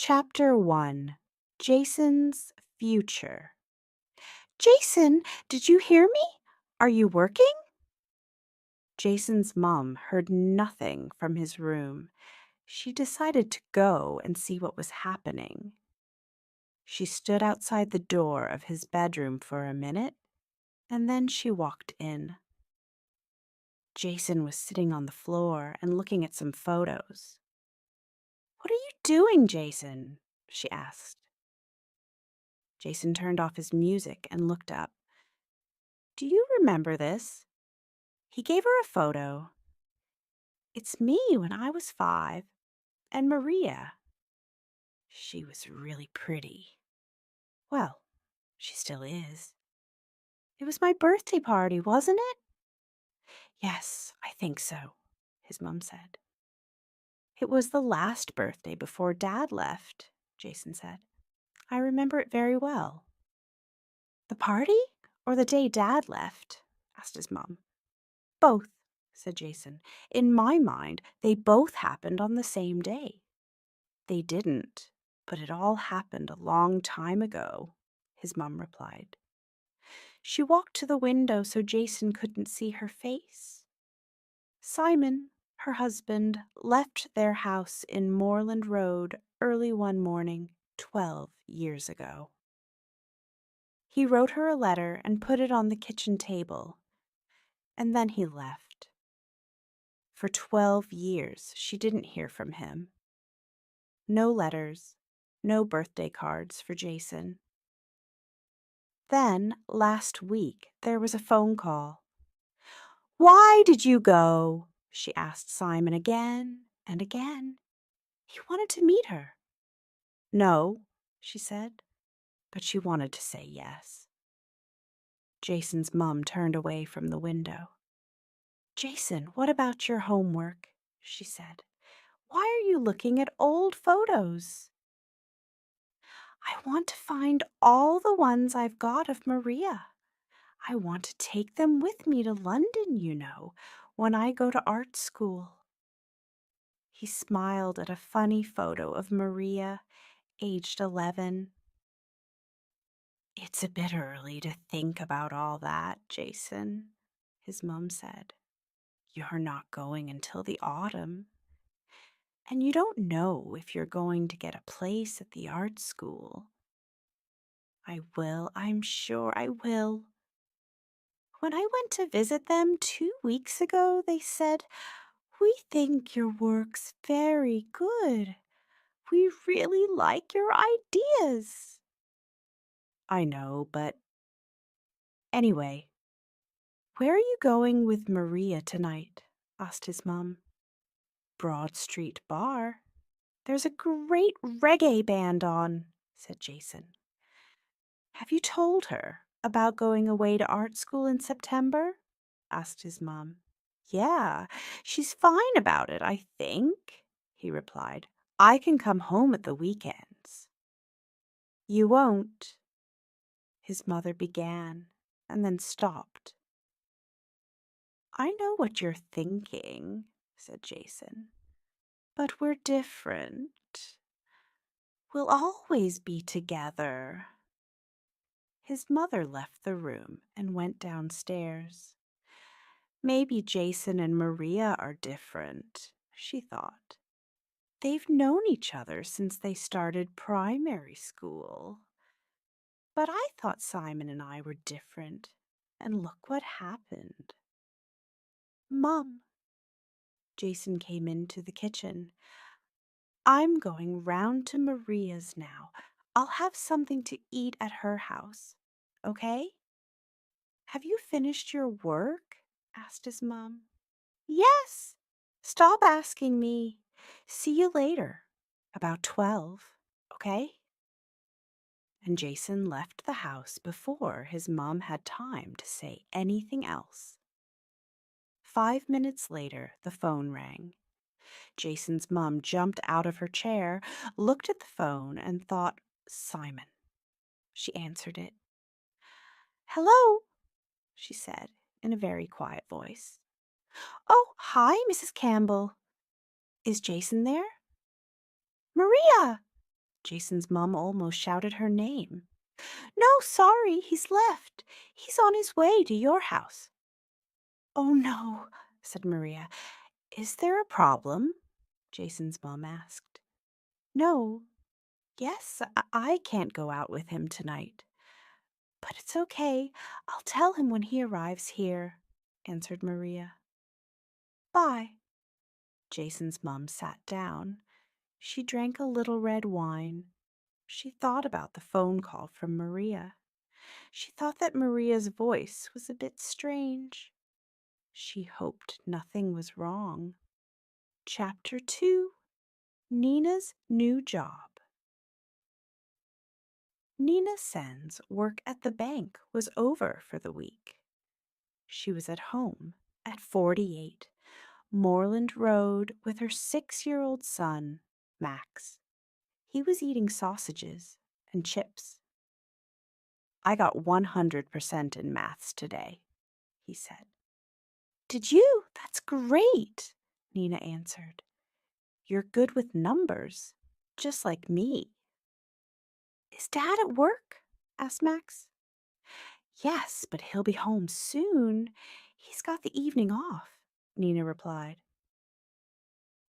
Chapter 1. Jason's Future. Jason, did you hear me? Are you working? Jason's mom heard nothing from his room. She decided to go and see what was happening. She stood outside the door of his bedroom for a minute, and then she walked in. Jason was sitting on the floor and looking at some photos. "What are you doing, Jason?" she asked. Jason turned off his music and looked up. "Do you remember this?" He gave her a photo. "It's me when I was 5, and Maria. She was really pretty. Well, she still is. It was my birthday party, wasn't it?" "Yes, I think so," his mom said. "It was the last birthday before Dad left," Jason said. "I remember it very well." "The party or the day Dad left?" asked his mom. "Both," said Jason. "In my mind, they both happened on the same day." "They didn't, but it all happened a long time ago," his mom replied. She walked to the window so Jason couldn't see her face. Simon, her husband, left their house in Moreland Road early one morning 12 years ago. He wrote her a letter and put it on the kitchen table, and then he left. For 12 years, she didn't hear from him. No letters, no birthday cards for Jason. Then, last week, there was a phone call. "Why did you go?" she asked Simon again and again. He wanted to meet her. "No," she said, but she wanted to say yes. Jason's mom turned away from the window. "Jason, what about your homework?" she said. "Why are you looking at old photos?" "I want to find all the ones I've got of Maria. I want to take them with me to London, you know, when I go to art school." He smiled at a funny photo of Maria, aged 11. "It's a bit early to think about all that, Jason," his mom said. "You're not going until the autumn. And you don't know if you're going to get a place at the art school." "I will, I'm sure I will. When I went to visit them 2 weeks ago, they said, 'We think your work's very good. We really like your ideas.'" "I know, but anyway, where are you going with Maria tonight?" asked his mom. "Broad Street Bar. There's a great reggae band on," said Jason. "Have you told her about going away to art school in September?" asked his mom. "Yeah, she's fine about it, I think," he replied. "I can come home at the weekends." "You won't," his mother began and then stopped. "I know what you're thinking," said Jason, "but we're different. We'll always be together." His mother left the room and went downstairs. Maybe Jason and Maria are different, she thought. They've known each other since they started primary school. But I thought Simon and I were different, and look what happened. "Mom," Jason came into the kitchen, "I'm going round to Maria's now. I'll have something to eat at her house, okay?" "Have you finished your work?" asked his mom. "Yes. Stop asking me. See you later, about 12, okay?" And Jason left the house before his mom had time to say anything else. 5 minutes later, the phone rang. Jason's mom jumped out of her chair, looked at the phone, and thought, Simon. She answered it. "Hello," she said in a very quiet voice. "Oh, hi, Mrs. Campbell. Is Jason there?" "Maria!" Jason's mom almost shouted her name. No, sorry, he's left. He's on his way to your house. Oh no, said Maria. Is there a problem? Jason's mom asked. No. Yes, I can't go out with him tonight. But it's okay. I'll tell him when he arrives here, answered Maria. Bye. Jason's mom sat down. She drank a little red wine. She thought about the phone call from Maria. She thought that Maria's voice was a bit strange. She hoped nothing was wrong. Chapter 2: Nina's New Job. Nina Sen's work at the bank was over for the week. She was at home at 48 Moreland Road with her 6-year-old son, Max. He was eating sausages and chips. I got 100% in maths today, he said. Did you? That's great, Nina answered. You're good with numbers, just like me. Is Dad at work? Asked Max. Yes, but he'll be home soon. He's got the evening off, Nina replied.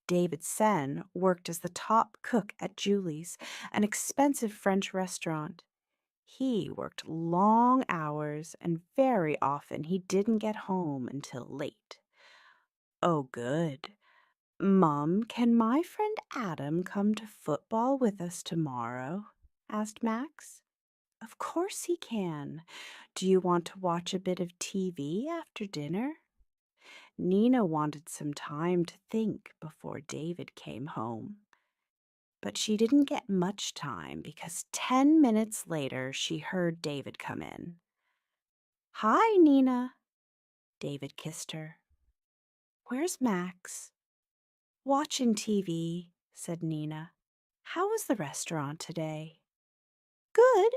David Sen worked as the top cook at Julie's, an expensive French restaurant. He worked long hours, and very often he didn't get home until late. Oh, good. Mom, can my friend Adam come to football with us tomorrow? Asked Max. Of course he can. Do you want to watch a bit of TV after dinner? Nina wanted some time to think before David came home. But she didn't get much time because 10 minutes later she heard David come in. Hi, Nina. David kissed her. Where's Max? Watching TV, said Nina. How was the restaurant today? Good.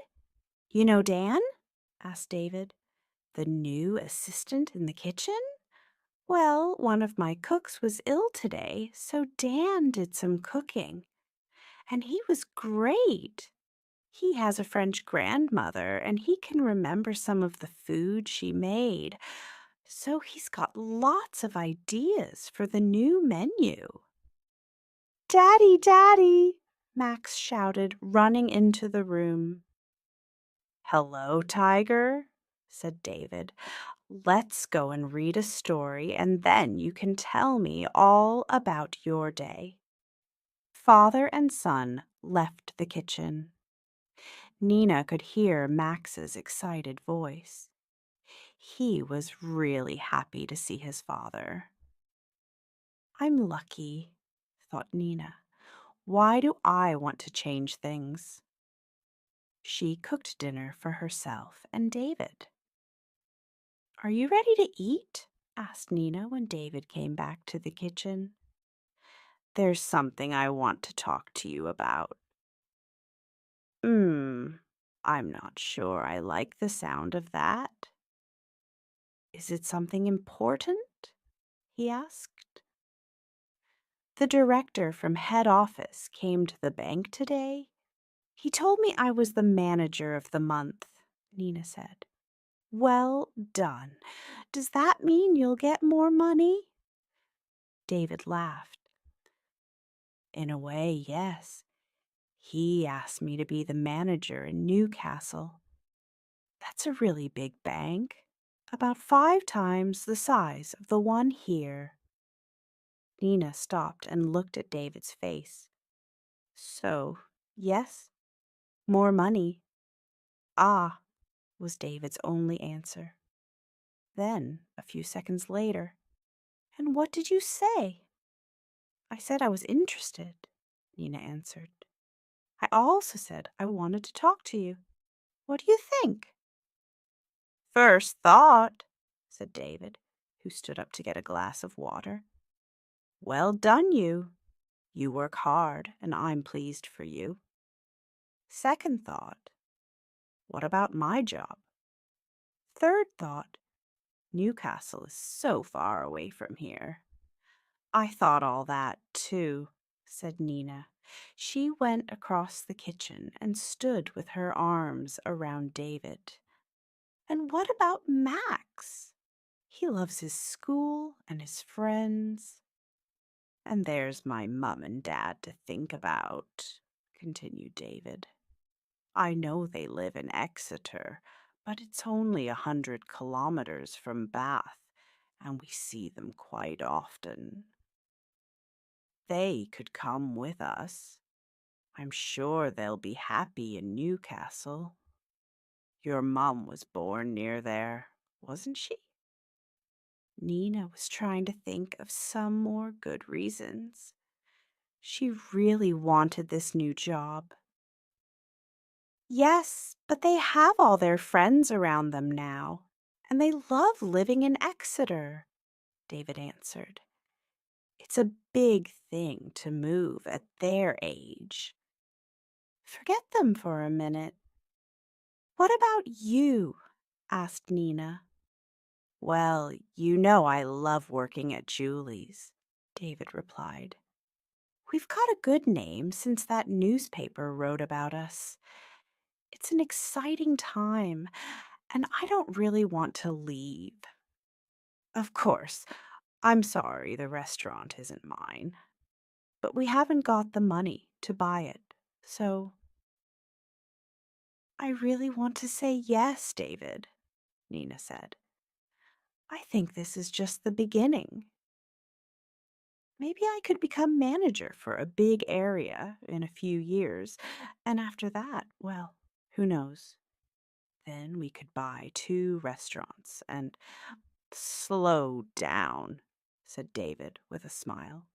You know Dan? Asked David. The new assistant in the kitchen? Well, one of my cooks was ill today, so Dan did some cooking. And he was great. He has a French grandmother, and he can remember some of the food she made. So he's got lots of ideas for the new menu. Daddy, Daddy, Max shouted, running into the room. Hello, Tiger, said David. Let's go and read a story, and then you can tell me all about your day. Father and son left the kitchen. Nina could hear Max's excited voice. He was really happy to see his father. I'm lucky, thought Nina. Why do I want to change things? She cooked dinner for herself and David. Are you ready to eat? Asked Nina when David came back to the kitchen. There's something I want to talk to you about. I'm not sure I like the sound of that. Is it something important? He asked. The director from head office came to the bank today. He told me I was the manager of the month, Nina said. Well done. Does that mean you'll get more money? David laughed. In a way, yes. He asked me to be the manager in Newcastle. That's a really big bank, about 5 times the size of the one here. Nina stopped and looked at David's face. So, yes, more money. Ah, was David's only answer. Then, a few seconds later, and what did you say? I said I was interested, Nina answered. I also said I wanted to talk to you. What do you think? First thought, said David, who stood up to get a glass of water. Well done, you. You work hard, and I'm pleased for you. Second thought, what about my job? Third thought, Newcastle is so far away from here. I thought all that, too, said Nina. She went across the kitchen and stood with her arms around David. And what about Max? He loves his school and his friends. And there's my mum and dad to think about, continued David. I know they live in Exeter, but it's only 100 kilometers from Bath, and we see them quite often. They could come with us. I'm sure they'll be happy in Newcastle. Your mum was born near there, wasn't she? Nina was trying to think of some more good reasons. She really wanted this new job. Yes, but they have all their friends around them now, and they love living in Exeter, David answered. It's a big thing to move at their age. Forget them for a minute. What about you? Asked Nina. Well, you know I love working at Julie's, David replied. We've got a good name since that newspaper wrote about us. It's an exciting time, and I don't really want to leave. Of course, I'm sorry the restaurant isn't mine, but we haven't got the money to buy it, so I really want to say yes, David, Nina said. I think this is just the beginning. Maybe I could become manager for a big area in a few years, and after that, well, who knows? Then we could buy 2 restaurants and slow down, said David with a smile.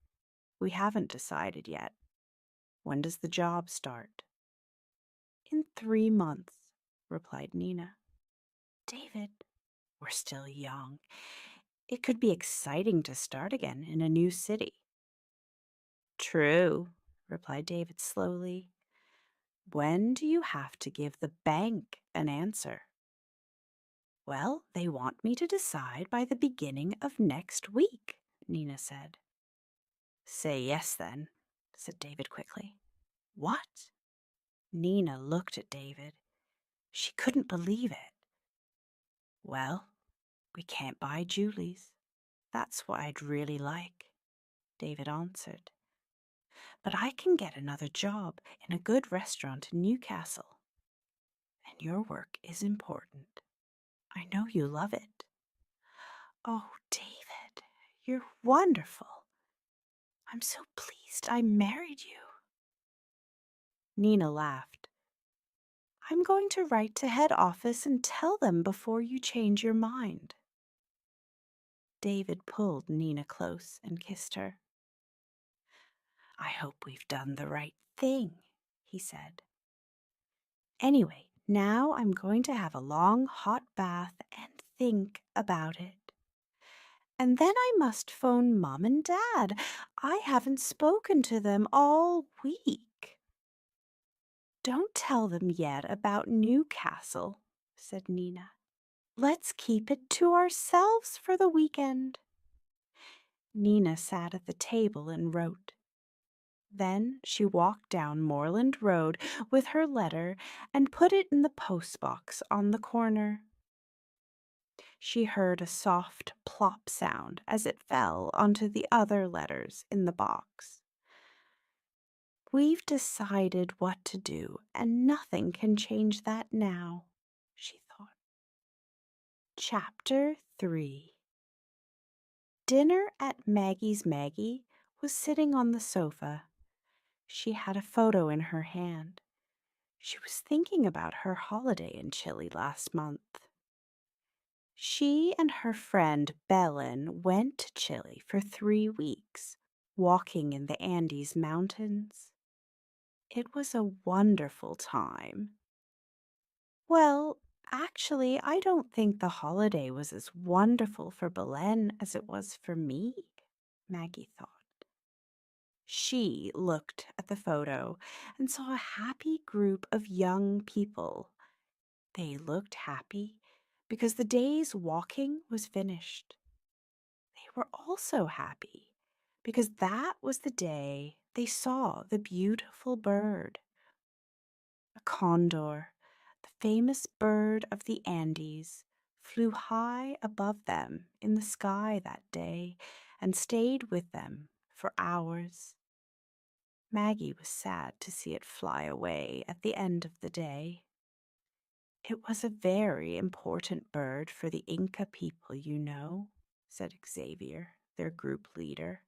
We haven't decided yet. When does the job start? In 3 months, replied Nina. David, we're still young. It could be exciting to start again in a new city. True, replied David slowly. When do you have to give the bank an answer? Well, they want me to decide by the beginning of next week, Nina said. Say yes, then, said David quickly. What? Nina looked at David. She couldn't believe it. Well, we can't buy Julie's. That's what I'd really like, David answered. But I can get another job in a good restaurant in Newcastle. And your work is important. I know you love it. Oh, David, you're wonderful. I'm so pleased I married you. Nina laughed. I'm going to write to head office and tell them before you change your mind. David pulled Nina close and kissed her. I hope we've done the right thing, he said. Anyway, now I'm going to have a long hot bath and think about it. And then I must phone Mom and Dad. I haven't spoken to them all week. Don't tell them yet about Newcastle, said Nina. Let's keep it to ourselves for the weekend. Nina sat at the table and wrote. Then she walked down Moorland Road with her letter and put it in the postbox on the corner. She heard a soft plop sound as it fell onto the other letters in the box. We've decided what to do, and nothing can change that now, she thought. Chapter 3. Dinner at Maggie's Maggie was sitting on the sofa. She had a photo in her hand. She was thinking about her holiday in Chile last month. She and her friend Belen went to Chile for 3 weeks, walking in the Andes Mountains. It was a wonderful time. Well, actually, I don't think the holiday was as wonderful for Belen as it was for me, Maggie thought. She looked at the photo and saw a happy group of young people. They looked happy because the day's walking was finished. They were also happy because that was the day they saw the beautiful bird, a condor, the famous bird of the Andes, flew high above them in the sky that day and stayed with them for hours. Maggie was sad to see it fly away at the end of the day. It was a very important bird for the Inca people, you know, said Xavier, their group leader.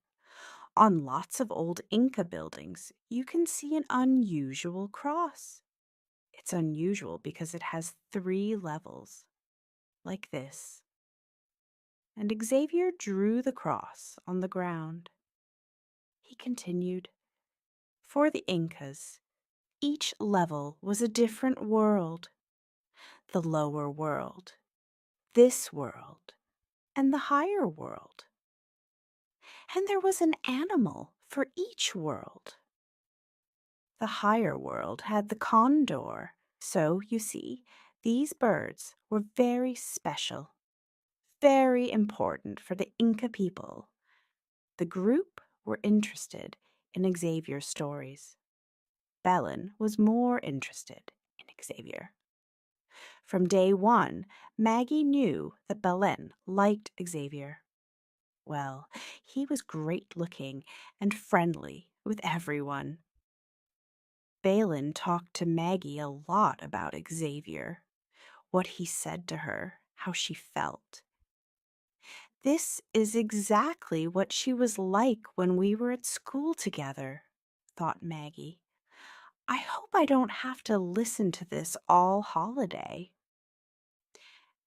On lots of old Inca buildings, you can see an unusual cross. It's unusual because it has 3 levels, like this. And Xavier drew the cross on the ground. He continued, for the Incas, each level was a different world. The lower world, this world, and the higher world. And there was an animal for each world. The higher world had the condor. So, you see, these birds were very special, very important for the Inca people. The group were interested in Xavier's stories. Belen was more interested in Xavier. From day one, Maggie knew that Belen liked Xavier. Well, he was great looking and friendly with everyone. Balin talked to Maggie a lot about Xavier, what he said to her, how she felt. This is exactly what she was like when we were at school together, thought Maggie. I hope I don't have to listen to this all holiday.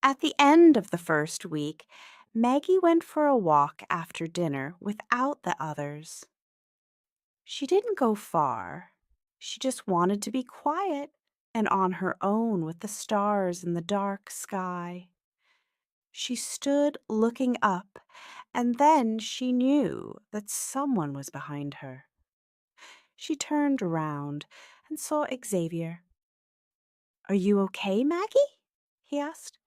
At the end of the first week, Maggie went for a walk after dinner without the others. She didn't go far. She just wanted to be quiet and on her own with the stars in the dark sky. She stood looking up, and then she knew that someone was behind her. She turned around and saw Xavier. Are you okay, Maggie? He asked.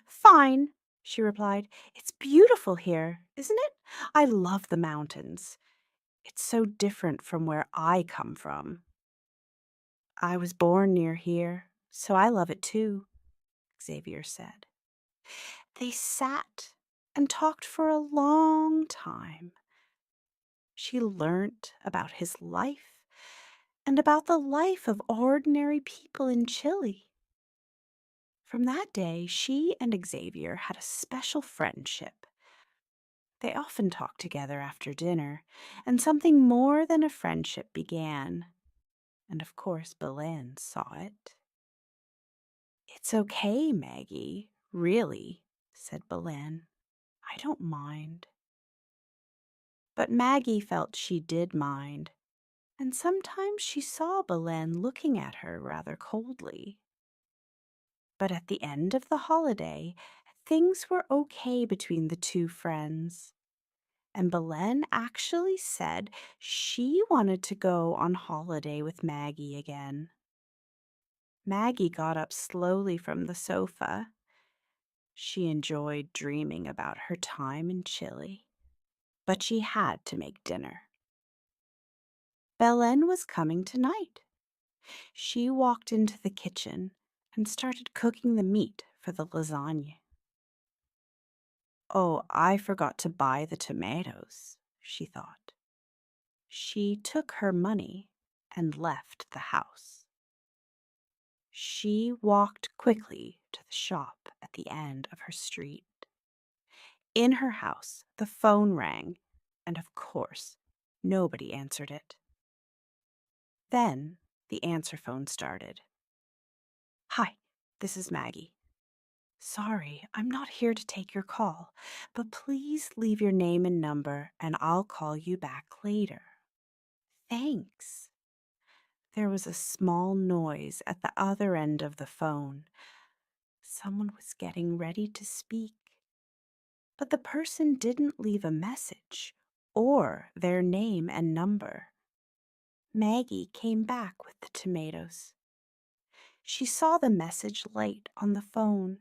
Fine, she replied. It's beautiful here, isn't it? I love the mountains. It's so different from where I come from. I was born near here, so I love it too, Xavier said. They sat and talked for a long time. She learnt about his life and about the life of ordinary people in Chile. From that day, she and Xavier had a special friendship. They often talked together after dinner, and something more than a friendship began. And of course, Belen saw it. It's okay, Maggie, really, said Belen. I don't mind. But Maggie felt she did mind, and sometimes she saw Belen looking at her rather coldly. But at the end of the holiday, things were okay between the two friends. And Belen actually said she wanted to go on holiday with Maggie again. Maggie got up slowly from the sofa. She enjoyed dreaming about her time in Chile, but she had to make dinner. Belen was coming tonight. She walked into the kitchen and started cooking the meat for the lasagna. Oh, I forgot to buy the tomatoes, she thought. She took her money and left the house. She walked quickly to the shop at the end of her street. In her house, the phone rang, and of course, nobody answered it. Then the answer phone started. Hi, this is Maggie. Sorry, I'm not here to take your call, but please leave your name and number and I'll call you back later. Thanks. There was a small noise at the other end of the phone. Someone was getting ready to speak. But the person didn't leave a message or their name and number. Maggie came back with the tomatoes. She saw the message light on the phone.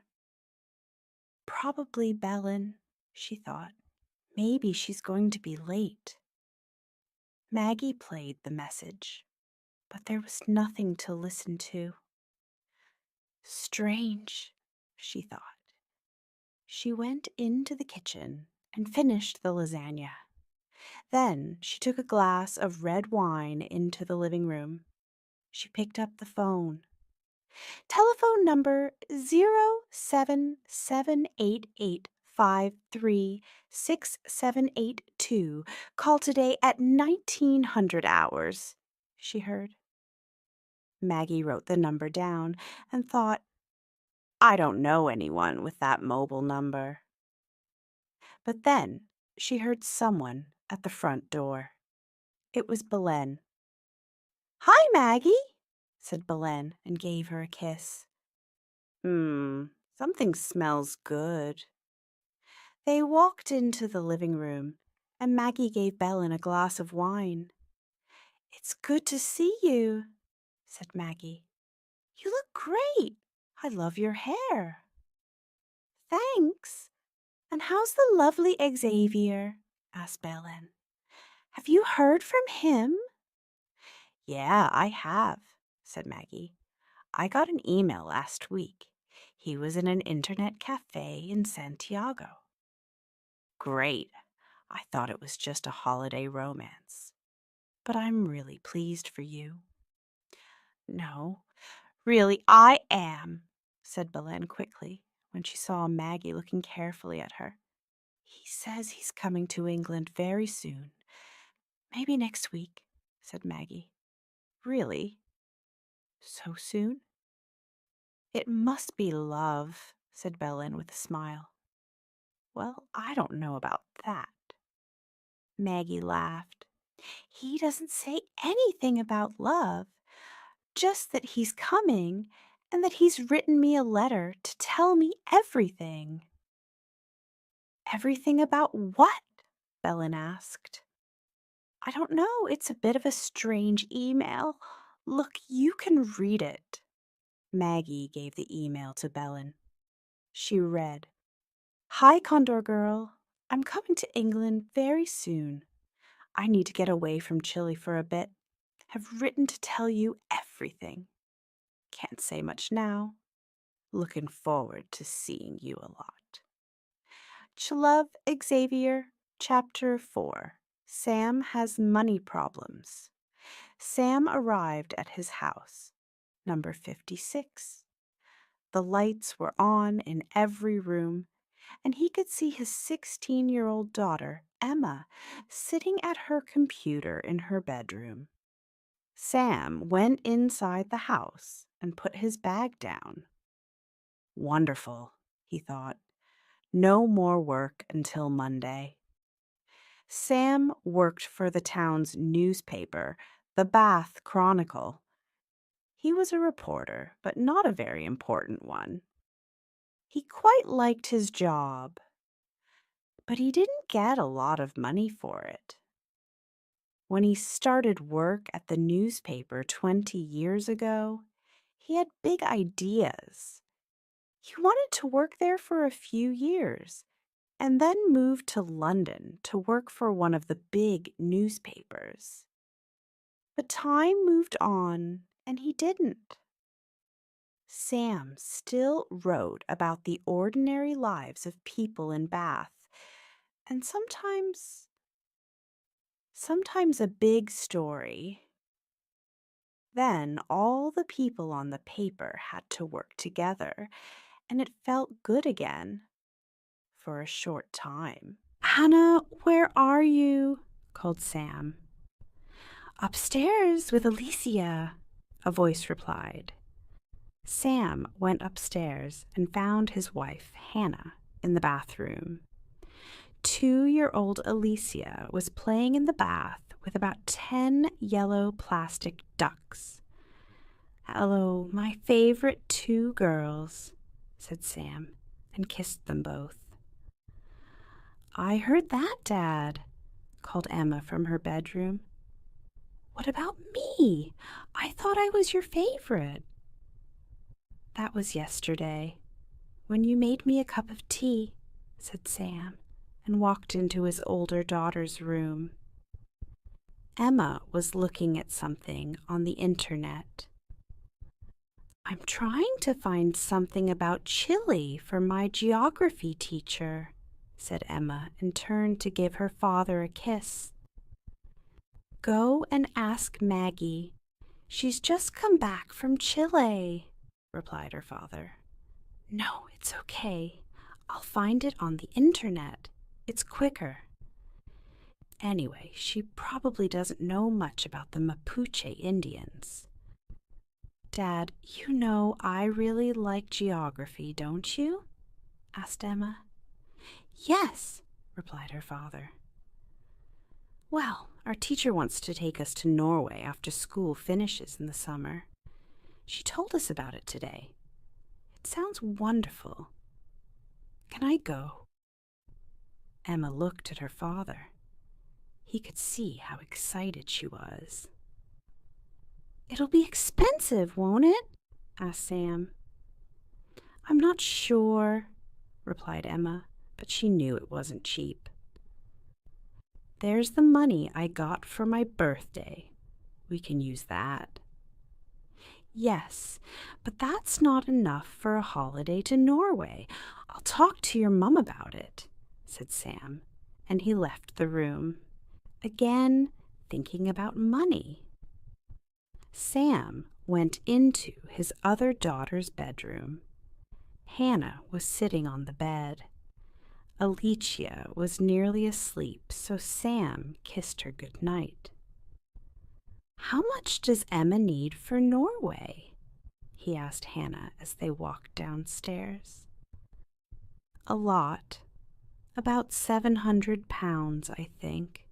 Probably Belen, she thought. Maybe she's going to be late. Maggie played the message, but there was nothing to listen to. Strange, she thought. She went into the kitchen and finished the lasagna. Then she took a glass of red wine into the living room. She picked up the phone. Telephone number 07788536782. Call today at 1900 hours, she heard. Maggie wrote the number down and thought, I don't know anyone with that mobile number. But then she heard someone at the front door. It was Belen. Hi, Maggie, said Belen and gave her a kiss. Something smells good. They walked into the living room, and Maggie gave Belen a glass of wine. It's good to see you, said Maggie. You look great. I love your hair. Thanks. And how's the lovely Xavier? Asked Belen. Have you heard from him? Yeah, I have, said Maggie. I got an email last week. He was in an internet cafe in Santiago. Great. I thought it was just a holiday romance. But I'm really pleased for you. No, really, I am, said Belen quickly when she saw Maggie looking carefully at her. He says he's coming to England very soon. Maybe next week, said Maggie. Really? So soon? It must be love, said Belen with a smile. Well, I don't know about that. Maggie laughed. He doesn't say anything about love, just that he's coming and that he's written me a letter to tell me everything. Everything about what? Belen asked. I don't know. It's a bit of a strange email. Look, you can read it. Maggie gave the email to Belen. She read, Hi, Condor Girl. I'm coming to England very soon. I need to get away from Chile for a bit. Have written to tell you everything. Can't say much now. Looking forward to seeing you a lot. Love, Xavier, Chapter 4. Sam has money problems. Sam arrived at his house, number 56. The lights were on in every room, and he could see his 16-year-old daughter, Emma, sitting at her computer in her bedroom. Sam went inside the house and put his bag down. Wonderful, he thought. No more work until Monday. Sam worked for the town's newspaper, the Bath Chronicle. He was a reporter, but not a very important one. He quite liked his job, but he didn't get a lot of money for it. When he started work at the newspaper 20 years ago, he had big ideas. He wanted to work there for a few years and then moved to London to work for one of the big newspapers. But time moved on, and he didn't. Sam still wrote about the ordinary lives of people in Bath, and sometimes a big story. Then all the people on the paper had to work together, and it felt good again. For a short time. Hannah, where are you? Called Sam. Upstairs with Alicia, a voice replied. Sam went upstairs and found his wife, Hannah, in the bathroom. 2-year-old Alicia was playing in the bath with about 10 yellow plastic ducks. Hello, my favorite 2 girls, said Sam, and kissed them both. I heard that, Dad, called Emma from her bedroom. What about me? I thought I was your favorite. That was yesterday, when you made me a cup of tea, said Sam, and walked into his older daughter's room. Emma was looking at something on the internet. "I'm trying to find something about Chile for my geography teacher," said Emma, and turned to give her father a kiss. "Go and ask Maggie. She's just come back from Chile," replied her father. "No, it's okay. I'll find it on the internet. It's quicker. Anyway, she probably doesn't know much about the Mapuche Indians." "Dad, you know I really like geography, don't you?" asked Emma. "Yes," replied her father. "Well, our teacher wants to take us to Norway after school finishes in the summer. She told us about it today. It sounds wonderful. Can I go?" Emma looked at her father. He could see how excited she was. "It'll be expensive, won't it?" asked Sam. "I'm not sure," replied Emma, but she knew it wasn't cheap. "There's the money I got for my birthday. We can use that." "Yes, but that's not enough for a holiday to Norway. I'll talk to your mum about it," said Sam, and he left the room, again thinking about money. Sam went into his other daughter's bedroom. Hannah was sitting on the bed. Alicia was nearly asleep, so Sam kissed her good night. "How much does Emma need for Norway?" he asked Hannah as they walked downstairs. "A lot. About 700 pounds, I think.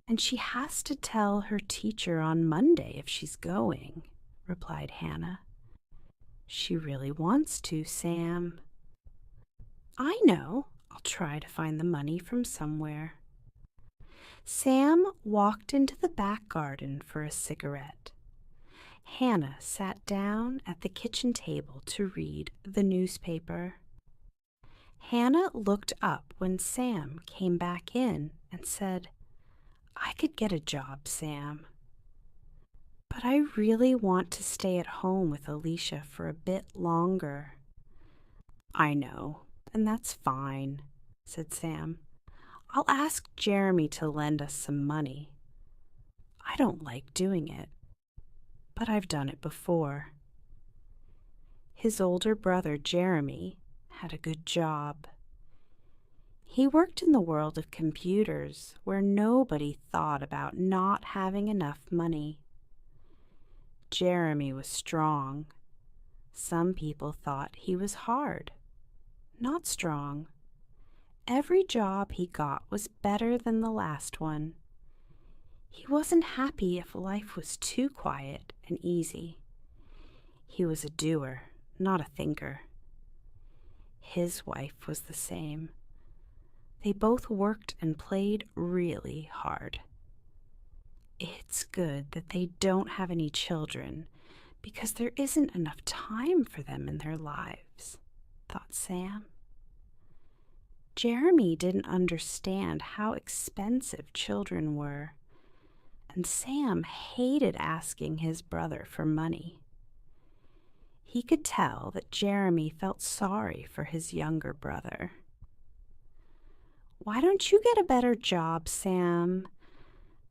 And she has to tell her teacher on Monday if she's going," replied Hannah. "She really wants to, Sam." "I know. I'll try to find the money from somewhere." Sam walked into the back garden for a cigarette. Hannah sat down at the kitchen table to read the newspaper. Hannah looked up when Sam came back in and said, "I could get a job, Sam. But I really want to stay at home with Alicia for a bit longer." "I know, and that's fine," said Sam. "I'll ask Jeremy to lend us some money. I don't like doing it, but I've done it before." His older brother, Jeremy, had a good job. He worked in the world of computers where nobody thought about not having enough money. Jeremy was strong. Some people thought he was hard, not strong. Every job he got was better than the last one. He wasn't happy if life was too quiet and easy. He was a doer, not a thinker. His wife was the same. They both worked and played really hard. It's good that they don't have any children, because there isn't enough time for them in their lives, thought Sam. Jeremy didn't understand how expensive children were, and Sam hated asking his brother for money. He could tell that Jeremy felt sorry for his younger brother. "Why don't you get a better job, Sam?"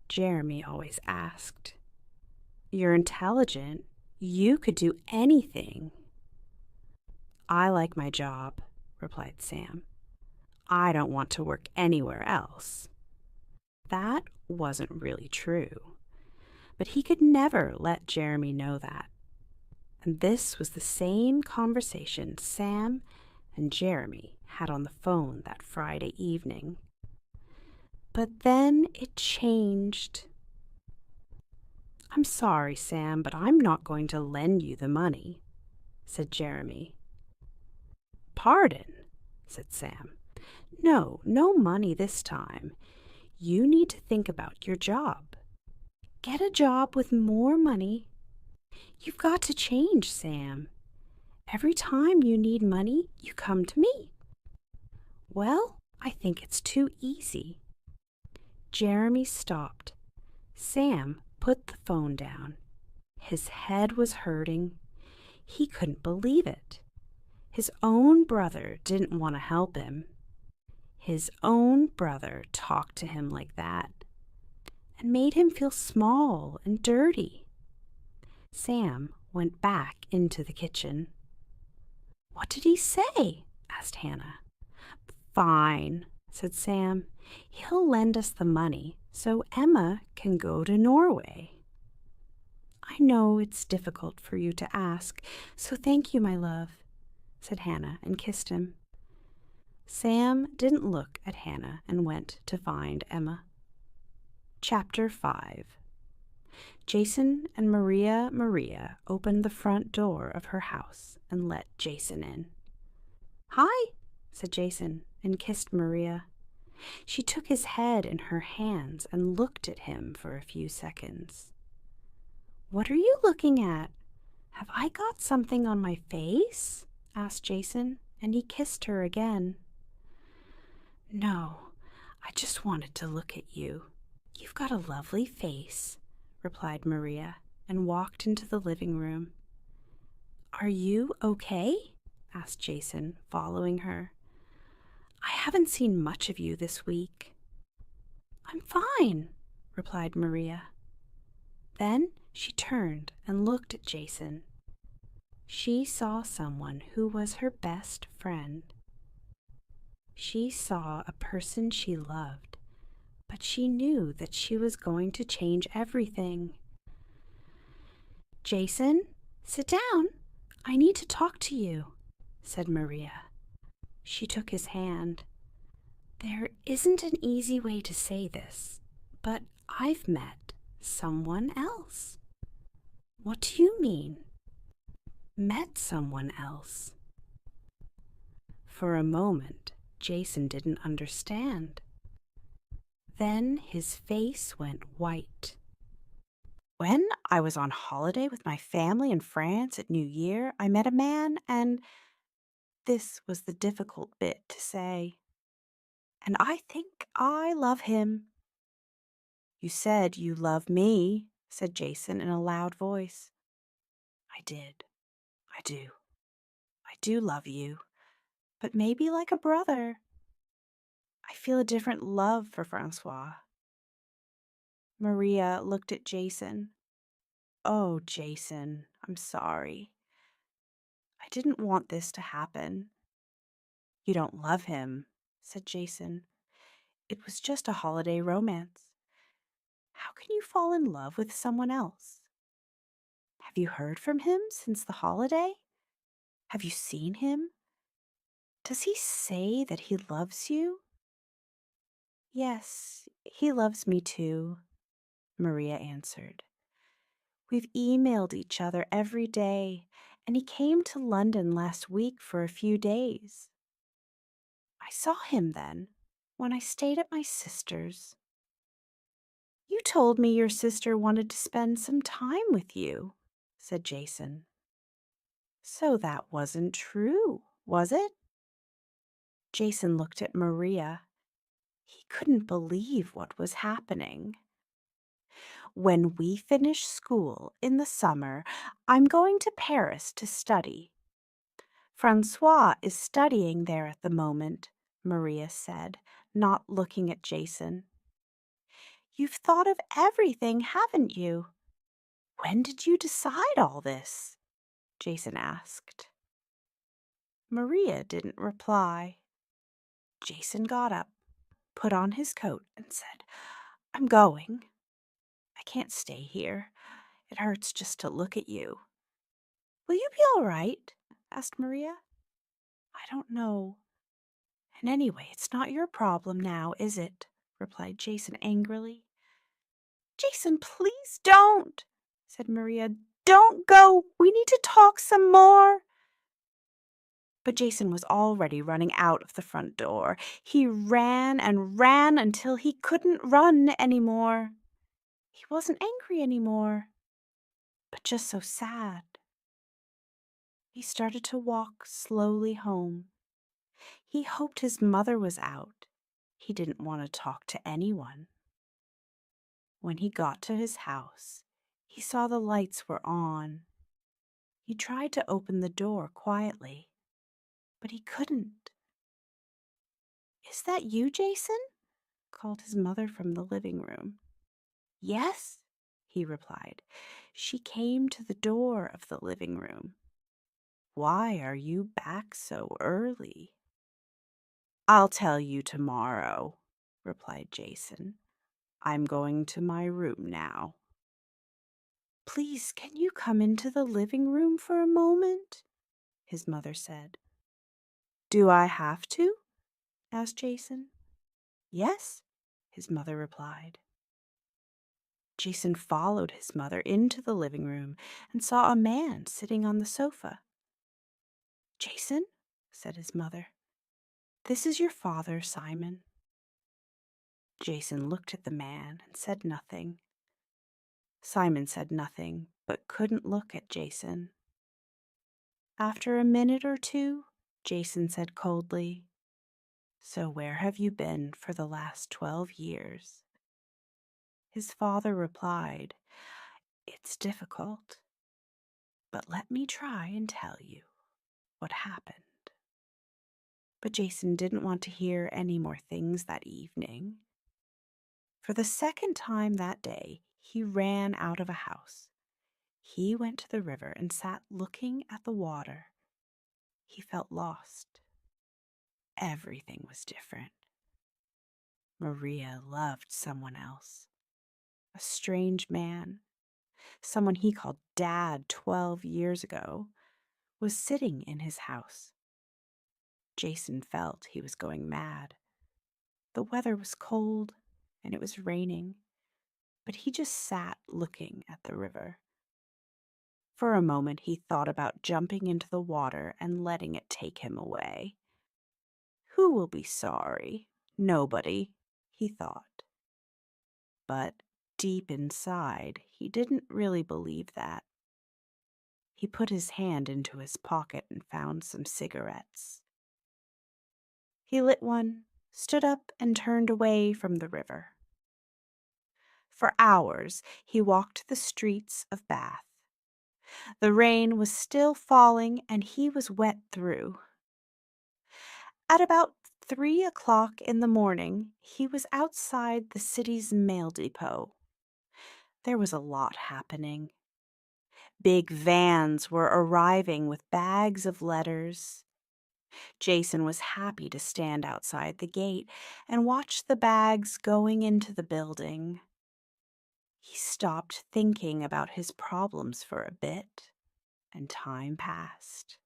Jeremy always asked. "You're intelligent. You could do anything." "I like my job," replied Sam. "I don't want to work anywhere else." That wasn't really true, but he could never let Jeremy know that. And this was the same conversation Sam and Jeremy had on the phone that Friday evening. But then it changed. "I'm sorry, Sam, but I'm not going to lend you the money," said Jeremy. "Pardon," said Sam. "No money this time. You need to think about your job. Get a job with more money. You've got to change, Sam. Every time you need money, you come to me." "Well, I think it's too easy." Jeremy stopped. Sam put the phone down. His head was hurting. He couldn't believe it. His own brother didn't want to help him. His own brother talked to him like that and made him feel small and dirty. Sam went back into the kitchen. "What did he say?" asked Hannah. "Fine," said Sam. "He'll lend us the money so Emma can go to Norway." "I know it's difficult for you to ask, so thank you, my love," said Hannah and kissed him. Sam didn't look at Hannah and went to find Emma. Chapter 5. Jason and Maria opened the front door of her house and let Jason in. "Hi," said Jason and kissed Maria. She took his head in her hands and looked at him for a few seconds. "What are you looking at? Have I got something on my face?" asked Jason, and he kissed her again. "No, I just wanted to look at you. You've got a lovely face," replied Maria, and walked into the living room. "Are you okay?" asked Jason, following her. "I haven't seen much of you this week." "I'm fine," replied Maria. Then she turned and looked at Jason. She saw someone who was her best friend. She saw a person she loved, but she knew that she was going to change everything. "Jason, sit down. I need to talk to you," said Maria. She took his hand. "There isn't an easy way to say this, but I've met someone else." "What do you mean?" "Met someone else." For a moment, Jason didn't understand. Then his face went white. "When I was on holiday with my family in France at New Year, I met a man, and this was the difficult bit to say. And I think I love him." "You said you love me," said Jason in a loud voice. "I did. I do. I do love you, but maybe like a brother. I feel a different love for Francois." Maria looked at Jason. "Oh, Jason, I'm sorry. I didn't want this to happen." "You don't love him," said Jason. "It was just a holiday romance. How can you fall in love with someone else? Have you heard from him since the holiday? Have you seen him? Does he say that he loves you?" "Yes, he loves me too," Maria answered. "We've emailed each other every day, and he came to London last week for a few days. I saw him then, when I stayed at my sister's." "You told me your sister wanted to spend some time with you," said Jason. "So that wasn't true, was it?" Jason looked at Maria. He couldn't believe what was happening. "When we finish school in the summer, I'm going to Paris to study. Francois is studying there at the moment," Maria said, not looking at Jason. "You've thought of everything, haven't you? When did you decide all this?" Jason asked. Maria didn't reply. Jason got up, put on his coat, and said, "I'm going. I can't stay here. It hurts just to look at you." "Will you be all right?" asked Maria. "I don't know. And anyway, it's not your problem now, is it?" replied Jason angrily. "Jason, please don't," said Maria. "Don't go. We need to talk some more." But Jason was already running out of the front door. He ran and ran until he couldn't run anymore. He wasn't angry anymore, but just so sad. He started to walk slowly home. He hoped his mother was out. He didn't want to talk to anyone. When he got to his house, he saw the lights were on. He tried to open the door quietly, but he couldn't. "Is that you, Jason?" called his mother from the living room. "Yes," he replied. She came to the door of the living room. "Why are you back so early?" "I'll tell you tomorrow," replied Jason. "I'm going to my room now." "Please, can you come into the living room for a moment?" his mother said. "Do I have to?" asked Jason. "Yes," his mother replied. Jason followed his mother into the living room and saw a man sitting on the sofa. "Jason," said his mother, "this is your father, Simon." Jason looked at the man and said nothing. Simon said nothing, but couldn't look at Jason. After a minute or two, Jason said coldly, "So where have you been for the last 12 years?" His father replied, "It's difficult, but let me try and tell you what happened." But Jason didn't want to hear any more things that evening. For the second time that day, he ran out of a house. He went to the river and sat looking at the water. He felt lost. Everything was different. Maria loved someone else, a strange man, someone he called Dad 12 years ago, was sitting in his house. Jason felt he was going mad. The weather was cold and it was raining, but he just sat looking at the river. For a moment he thought about jumping into the water and letting it take him away. Who will be sorry? Nobody, he thought. But deep inside, he didn't really believe that. He put his hand into his pocket and found some cigarettes. He lit one, stood up, and turned away from the river. For hours, he walked the streets of Bath. The rain was still falling, and he was wet through. At about 3 o'clock in the morning, he was outside the city's mail depot. There was a lot happening. Big vans were arriving with bags of letters. Jason was happy to stand outside the gate and watch the bags going into the building. He stopped thinking about his problems for a bit, and time passed.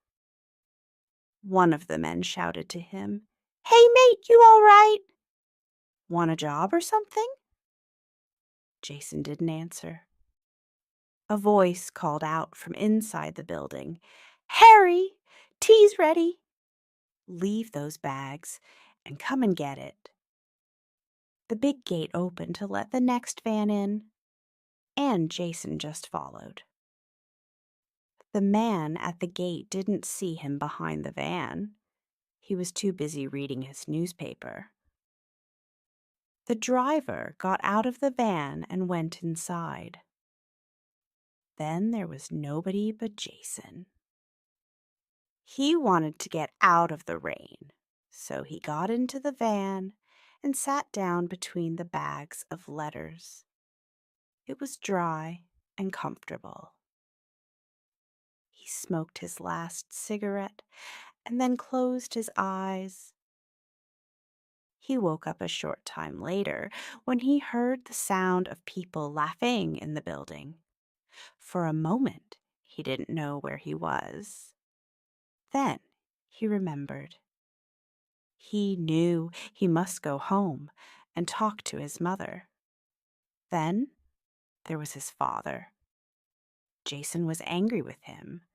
One of the men shouted to him, "Hey, mate, you all right? Want a job or something?" Jason didn't answer. A voice called out from inside the building, "Harry, tea's ready. Leave those bags and come and get it." The big gate opened to let the next van in, and Jason just followed. The man at the gate didn't see him behind the van. He was too busy reading his newspaper. The driver got out of the van and went inside. Then there was nobody but Jason. He wanted to get out of the rain, so he got into the van and sat down between the bags of letters. It was dry and comfortable. He smoked his last cigarette and then closed his eyes. He woke up a short time later when he heard the sound of people laughing in the building. For a moment, he didn't know where he was. Then he remembered. He knew he must go home and talk to his mother. Then there was his father. Jason was angry with him,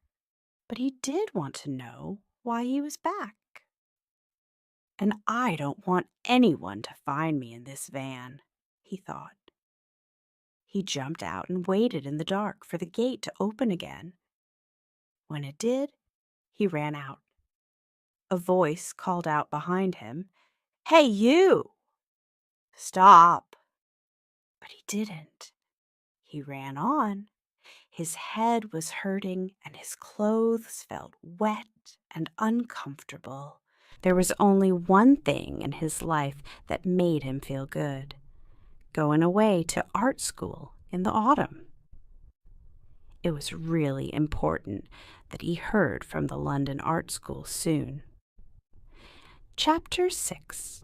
but he did want to know why he was back. "And I don't want anyone to find me in this van," he thought. He jumped out and waited in the dark for the gate to open again. When it did, he ran out. A voice called out behind him, "Hey, you! Stop!" But he didn't. He ran on. His head was hurting and his clothes felt wet and uncomfortable. There was only one thing in his life that made him feel good: going away to art school in the autumn. It was really important that he heard from the London Art School soon. Chapter 6.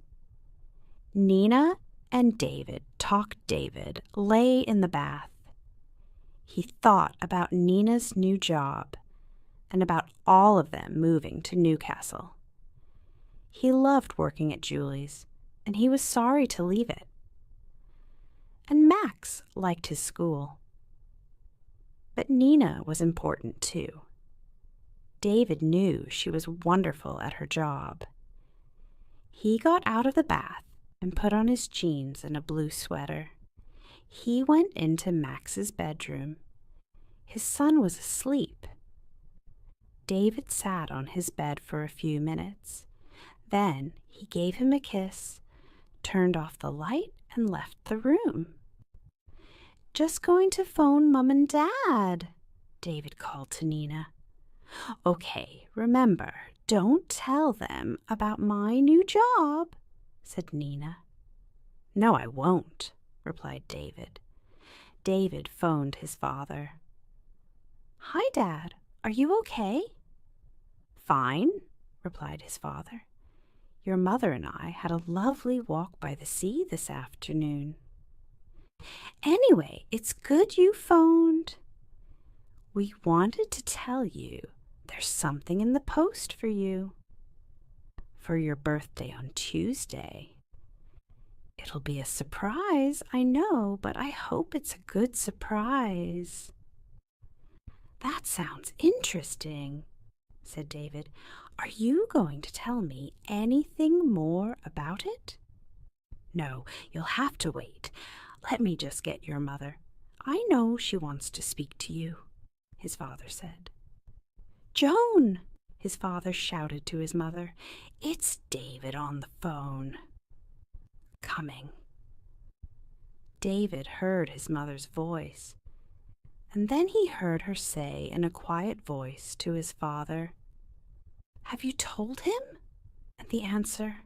Nina and David lay in the bath. He thought about Nina's new job and about all of them moving to Newcastle. He loved working at Julie's, and he was sorry to leave it. And Max liked his school. But Nina was important too. David knew she was wonderful at her job. He got out of the bath and put on his jeans and a blue sweater. He went into Max's bedroom. His son was asleep. David sat on his bed for a few minutes. Then he gave him a kiss, turned off the light, and left the room. "Just going to phone Mum and Dad," David called to Nina. "Okay, remember, don't tell them about my new job," said Nina. "No, I won't," replied David. David phoned his father. "Hi, Dad. Are you okay?" "Fine," replied his father. "Your mother and I had a lovely walk by the sea this afternoon." "Anyway, it's good you phoned. We wanted to tell you there's something in the post for you. For your birthday on Tuesday. It'll be a surprise, I know, but I hope it's a good surprise." "That sounds interesting," said David. "Are you going to tell me anything more about it?" "No, you'll have to wait. Let me just get your mother. I know she wants to speak to you," his father said. "Joan!" his father shouted to his mother. "It's David on the phone." "Coming." David heard his mother's voice, and then he heard her say in a quiet voice to his father, "Have you told him?" And the answer,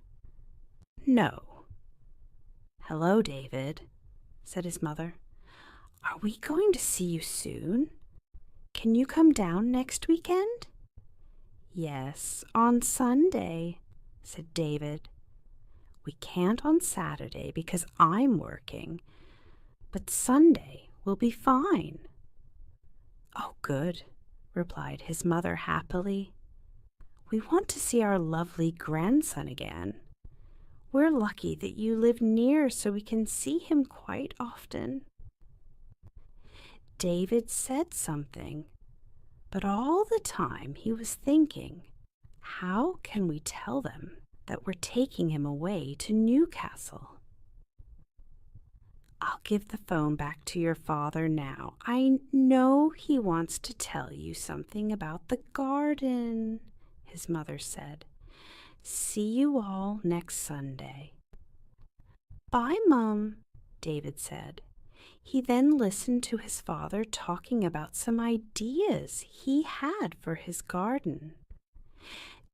"No." "Hello, David," said his mother. "Are we going to see you soon? Can you come down next weekend?" "Yes, on Sunday," said David. "We can't on Saturday because I'm working, but Sunday will be fine." "Oh, good," replied his mother happily. "We want to see our lovely grandson again. We're lucky that you live near so we can see him quite often." David said something, but all the time he was thinking, how can we tell them that we're taking him away to Newcastle? "I'll give the phone back to your father now. I know he wants to tell you something about the garden," his mother said. "See you all next Sunday." "Bye, Mum," David said. He then listened to his father talking about some ideas he had for his garden.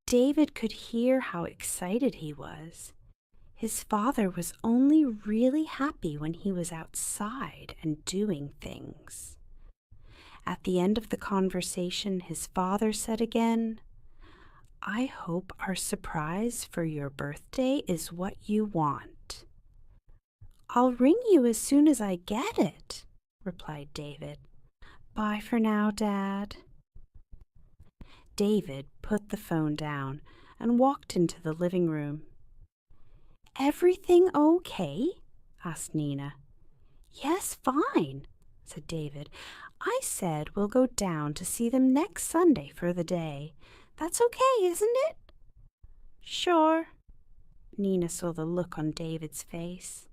David could hear how excited he was. His father was only really happy when he was outside and doing things. At the end of the conversation, his father said again, "I hope our surprise for your birthday is what you want." "I'll ring you as soon as I get it," replied David. "Bye for now, Dad." David put the phone down and walked into the living room. "Everything okay?" asked Nina. "Yes, fine," said David. "I said we'll go down to see them next Sunday for the day. That's okay, isn't it?" "Sure." Nina saw the look on David's face.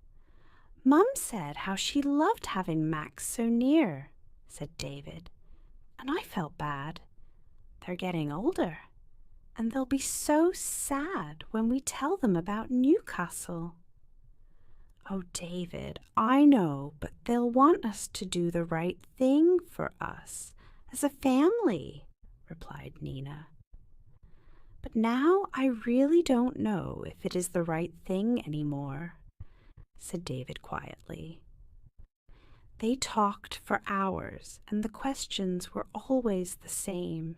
"Mum said how she loved having Max so near," said David, "and I felt bad. They're getting older, and they'll be so sad when we tell them about Newcastle." Oh, David, I know, but they'll want us to do the right thing for us as a family, replied Nina. But now I really don't know if it is the right thing anymore, said David quietly. They talked for hours, and the questions were always the same.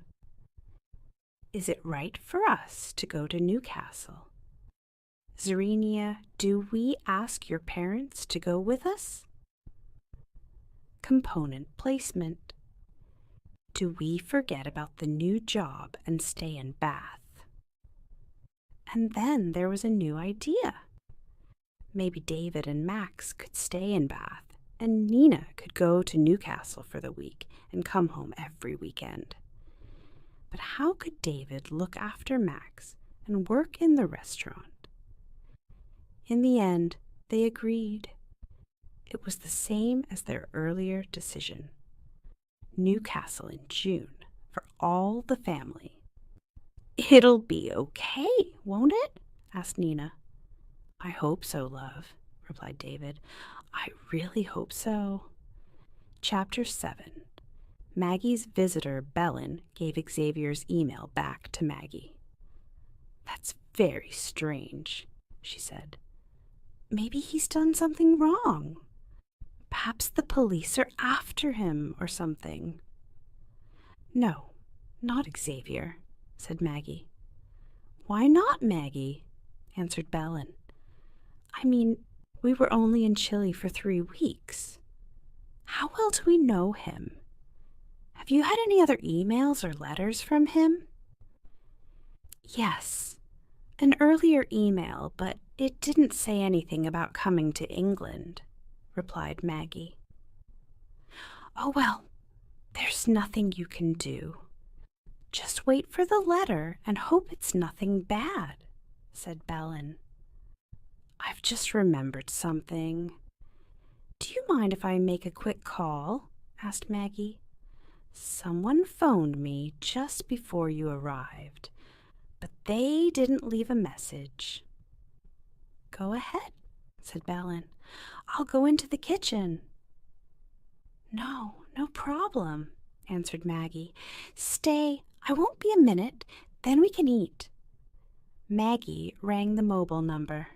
Is it right for us to go to Newcastle? Zerenia, do we ask your parents to go with us? Component placement. Do we forget about the new job and stay in Bath? And then there was a new idea. Maybe David and Max could stay in Bath, and Nina could go to Newcastle for the week and come home every weekend. But how could David look after Max and work in the restaurant? In the end, they agreed. It was the same as their earlier decision. Newcastle in June for all the family. It'll be okay, won't it? Asked Nina. I hope so, love, replied David. I really hope so. Chapter 7. Maggie's visitor, Bellin, gave Xavier's email back to Maggie. That's very strange, she said. Maybe he's done something wrong. Perhaps the police are after him or something. No, not Xavier, said Maggie. Why not, Maggie? Answered Bellin. I mean, we were only in Chile for 3 weeks. How well do we know him? Have you had any other emails or letters from him? Yes, an earlier email, but it didn't say anything about coming to England, replied Maggie. Oh, well, there's nothing you can do. Just wait for the letter and hope it's nothing bad, said Bellin. I've just remembered something. Do you mind if I make a quick call? Asked Maggie. Someone phoned me just before you arrived, but they didn't leave a message. Go ahead, said Bellin. I'll go into the kitchen. No problem, answered Maggie. Stay, I won't be a minute, then we can eat. Maggie rang the mobile number.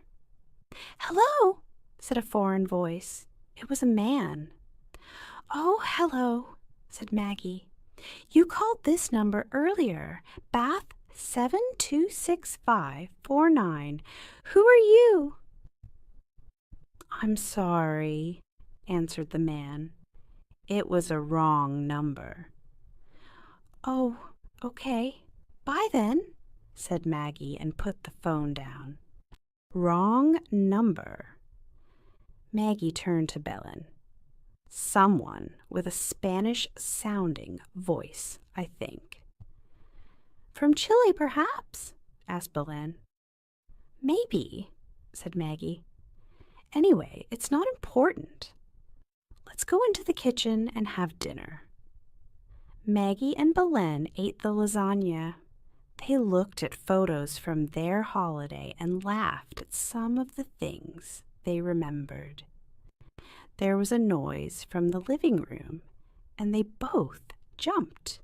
Hello, said a foreign voice. It was a man. Oh, hello, said Maggie. You called this number earlier, Bath 726549. Who are you? I'm sorry, answered the man. It was a wrong number. Oh, okay. Bye then, said Maggie and put the phone down. Wrong number. Maggie turned to Bellin. Someone with a Spanish-sounding voice, I think. From Chile, perhaps? Asked Bellin. Maybe, said Maggie. Anyway, it's not important. Let's go into the kitchen and have dinner. Maggie and Bellin ate the lasagna. They looked at photos from their holiday and laughed at some of the things they remembered. There was a noise from the living room, and they both jumped.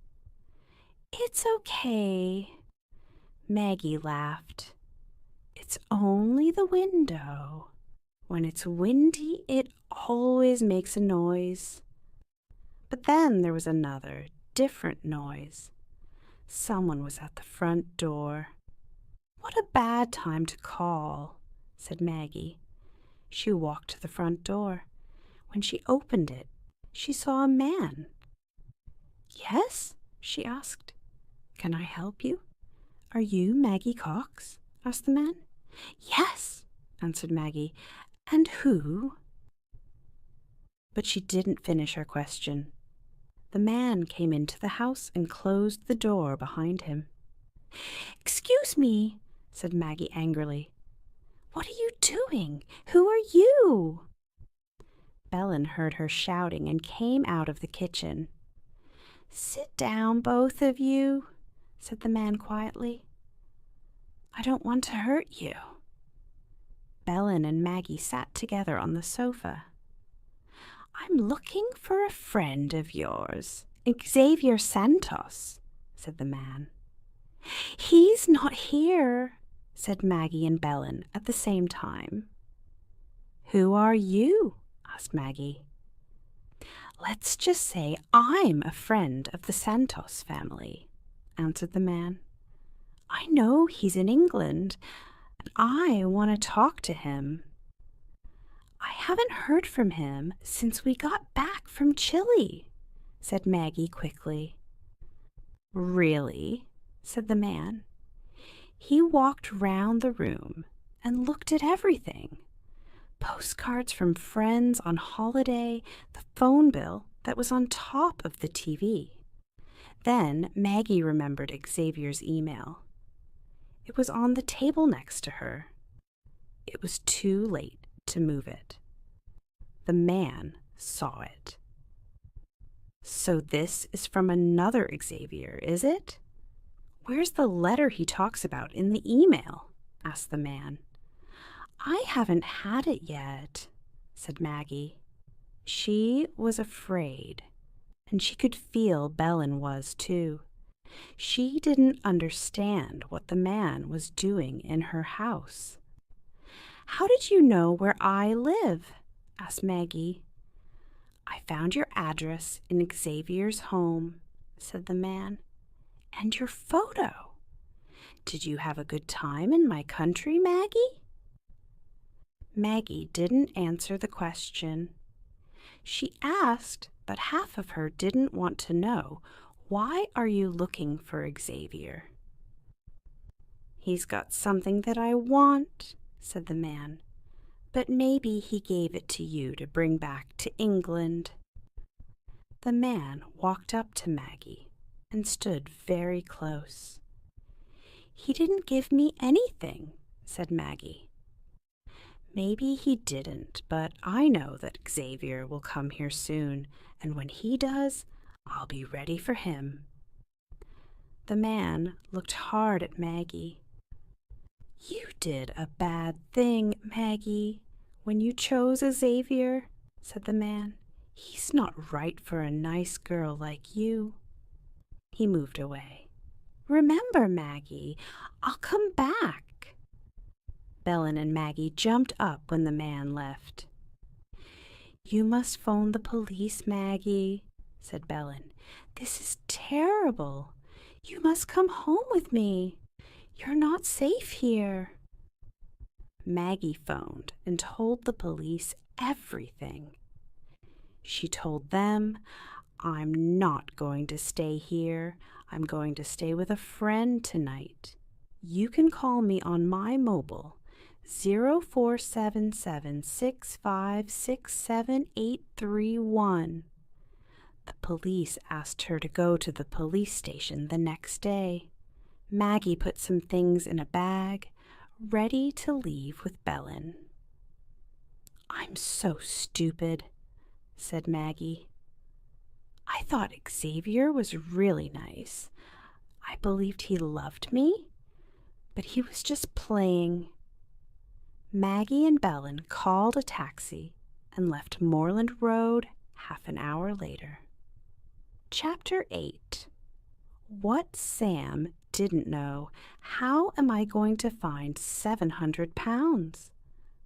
It's okay, Maggie laughed. It's only the window. When it's windy, it always makes a noise. But then there was another, different noise. Someone was at the front door. What a bad time to call, said Maggie. She walked to the front door. When she opened it, she saw a man. Yes? She asked. Can I help you? Are you Maggie Cox? Asked the man. Yes, answered Maggie. And who? But she didn't finish her question. The man came into the house and closed the door behind him. Excuse me, said Maggie angrily. What are you doing? Who are you? Bellin heard her shouting and came out of the kitchen. Sit down, both of you, said the man quietly. I don't want to hurt you. Belen and Maggie sat together on the sofa. "I'm looking for a friend of yours, Xavier Santos," said the man. "He's not here," said Maggie and Belen at the same time. "Who are you?" asked Maggie. "Let's just say I'm a friend of the Santos family," answered the man. "I know he's in England, and I want to talk to him. I haven't heard from him since we got back from Chile," said Maggie quickly. "Really?" said the man. He walked round the room and looked at everything. Postcards from friends on holiday, the phone bill that was on top of the TV. Then Maggie remembered Xavier's email. It was on the table next to her. It was too late to move it. The man saw it. "So this is from another Xavier, is it? Where's the letter he talks about in the email?" asked the man. "I haven't had it yet," said Maggie. She was afraid, and she could feel Belen was too. She didn't understand what the man was doing in her house. "How did you know where I live?" asked Maggie. "I found your address in Xavier's home," said the man, "and your photo. Did you have a good time in my country, Maggie?" Maggie didn't answer the question. She asked, but half of her didn't want to know, "Why are you looking for Xavier?" "He's got something that I want," said the man, "but maybe he gave it to you to bring back to England." The man walked up to Maggie and stood very close. "He didn't give me anything," said Maggie. "Maybe he didn't, but I know that Xavier will come here soon, and when he does, I'll be ready for him." The man looked hard at Maggie. "You did a bad thing, Maggie, when you chose Xavier," said the man. "He's not right for a nice girl like you." He moved away. "Remember, Maggie, I'll come back." Belen and Maggie jumped up when the man left. "You must phone the police, Maggie," said Belen. "This is terrible. You must come home with me. You're not safe here." Maggie phoned and told the police everything. She told them, "I'm not going to stay here. I'm going to stay with a friend tonight. You can call me on my mobile, 0477656781. The police asked her to go to the police station the next day. Maggie put some things in a bag, ready to leave with Belen. "I'm so stupid," said Maggie. "I thought Xavier was really nice. I believed he loved me, but he was just playing." Maggie and Belen called a taxi and left Moorland Road half an hour later. Chapter 8. What Sam didn't know. "How am I going to find £700?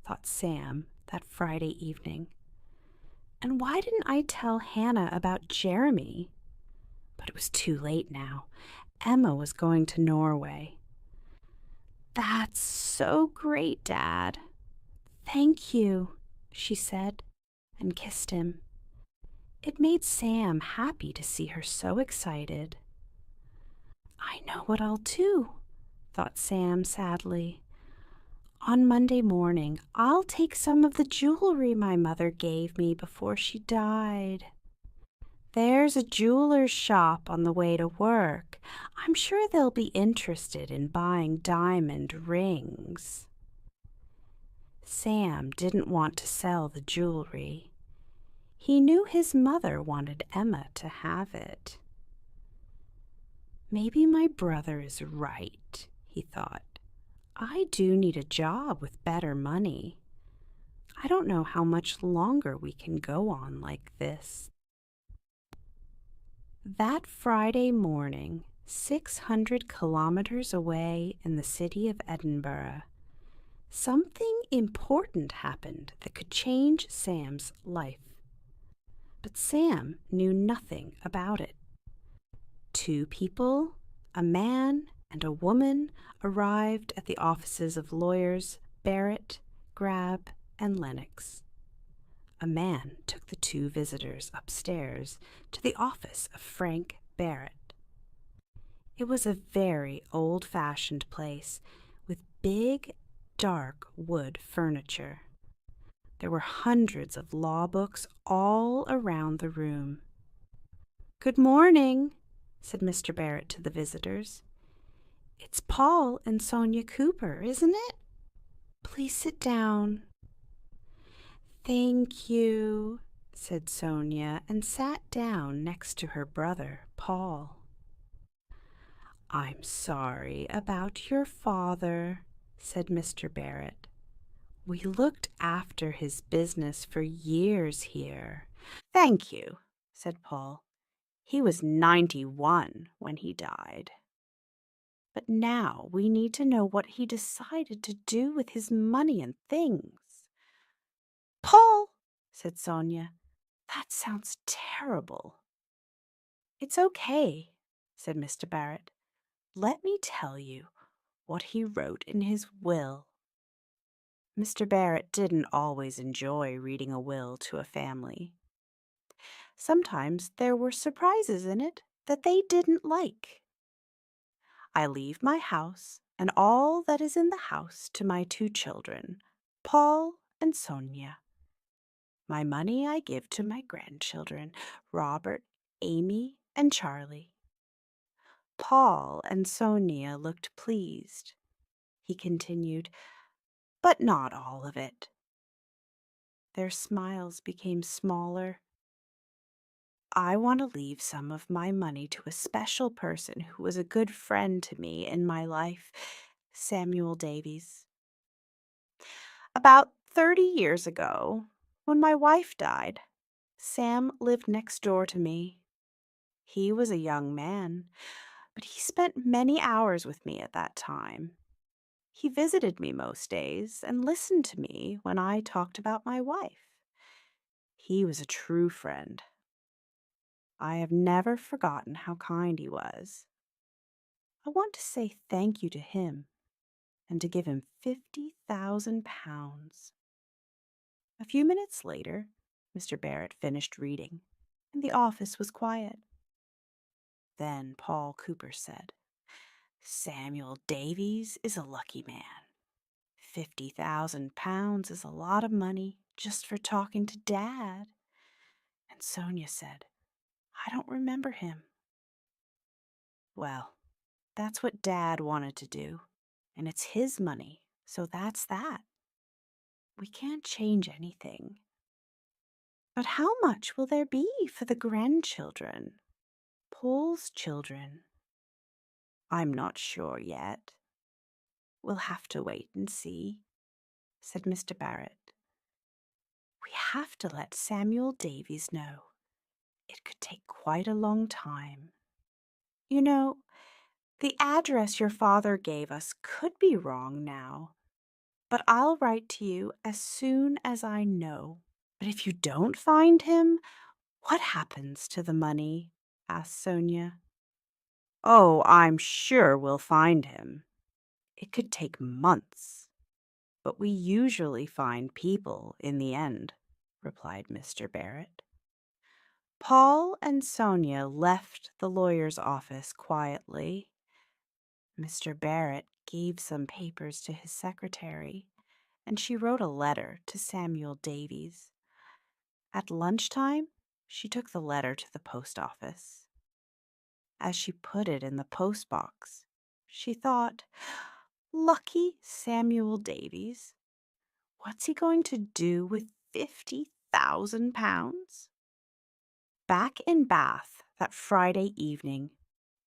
thought Sam that Friday evening. "And why didn't I tell Hannah about Jeremy?" But it was too late now. Emma was going to Norway. "That's so great, Dad." "Thank you," she said, and kissed him. It made Sam happy to see her so excited. "I know what I'll do," thought Sam sadly. "On Monday morning, I'll take some of the jewelry my mother gave me before she died. There's a jeweler's shop on the way to work. I'm sure they'll be interested in buying diamond rings." Sam didn't want to sell the jewelry. He knew his mother wanted Emma to have it. "Maybe my brother is right," he thought. I do need a job with better money. I don't know how much longer we can go on like this. That Friday morning, 600 kilometers away in the city of Edinburgh, something important happened that could change Sam's life. But Sam knew nothing about it. Two people, a man and a woman, arrived at the offices of lawyers Barrett, Grab, and Lennox. A man took the two visitors upstairs to the office of Frank Barrett. It was a very old-fashioned place with big, dark wood furniture. There were hundreds of law books all around the room. "Good morning," said Mr. Barrett to the visitors. "It's Paul and Sonia Cooper, isn't it? Please sit down." "Thank you," said Sonia, and sat down next to her brother, Paul. "I'm sorry about your father," said Mr. Barrett. "We looked after his business for years here." "Thank you," said Paul. "He was 91 when he died. But now we need to know what he decided to do with his money and things." "Paul," said Sonia, "that sounds terrible." "It's okay," said Mr. Barrett. "Let me tell you what he wrote in his will." Mr. Barrett didn't always enjoy reading a will to a family. Sometimes there were surprises in it that they didn't like. "I leave my house and all that is in the house to my two children, Paul and Sonia. My money I give to my grandchildren, Robert, Amy, and Charlie." Paul and Sonia looked pleased. He continued, "But not all of it." Their smiles became smaller. "I want to leave some of my money to a special person who was a good friend to me in my life, Samuel Davies. About 30 years ago, when my wife died, Sam lived next door to me. He was a young man, but he spent many hours with me at that time. He visited me most days and listened to me when I talked about my wife. He was a true friend. I have never forgotten how kind he was. I want to say thank you to him and to give him £50,000. A few minutes later, Mr. Barrett finished reading, and the office was quiet. Then Paul Cooper said, "Samuel Davies is a lucky man. £50,000 is a lot of money just for talking to Dad." And Sonia said, "I don't remember him." "Well, that's what Dad wanted to do, and it's his money, so that's that. We can't change anything." "But how much will there be for the grandchildren, Paul's children?" "I'm not sure yet. We'll have to wait and see," said Mr. Barrett. "We have to let Samuel Davies know. It could take quite a long time. You know, the address your father gave us could be wrong now, but I'll write to you as soon as I know." "But if you don't find him, what happens to the money?" asked Sonia. "Oh, I'm sure we'll find him. It could take months, but we usually find people in the end," replied Mr. Barrett. Paul and Sonia left the lawyer's office quietly. Mr. Barrett gave some papers to his secretary, and she wrote a letter to Samuel Davies. At lunchtime, she took the letter to the post office. As she put it in the post box, she thought, "Lucky Samuel Davies. What's he going to do with £50,000? Back in Bath that Friday evening,